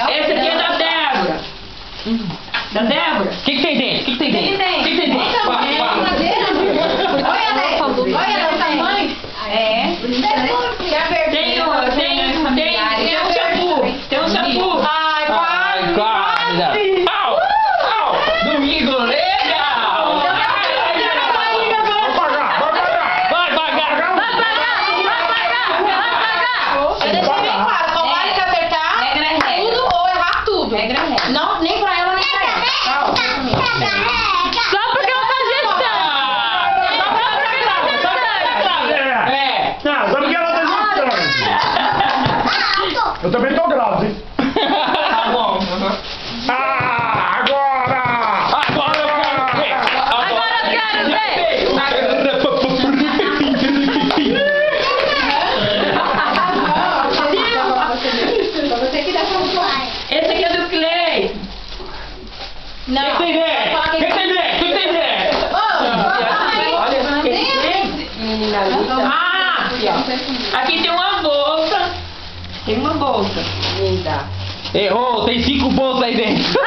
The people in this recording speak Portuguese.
Esse aqui é da Débora. Da Débora? O que tem dentro? O que tem dentro? O que tem dentro? Olha o tamanho. É. Tem um shampoo. Tem um shampoo. Ai, quase. Domingo legal. Vai pagar. Eu deixei bem claro, só vale se acertar tudo ou errar tudo. Não, nem pra ela, nem pra ela. Só porque ela tá gestante. Não, só porque ela tá gestante. Eu também tô grávida, hein? Tá bom. Agora eu quero ver. Esse aqui é do Clay. Não. O que tem dentro? Aqui tem uma bolsa. Tem uma bolsa. Errou, tem 5 bolsas aí dentro.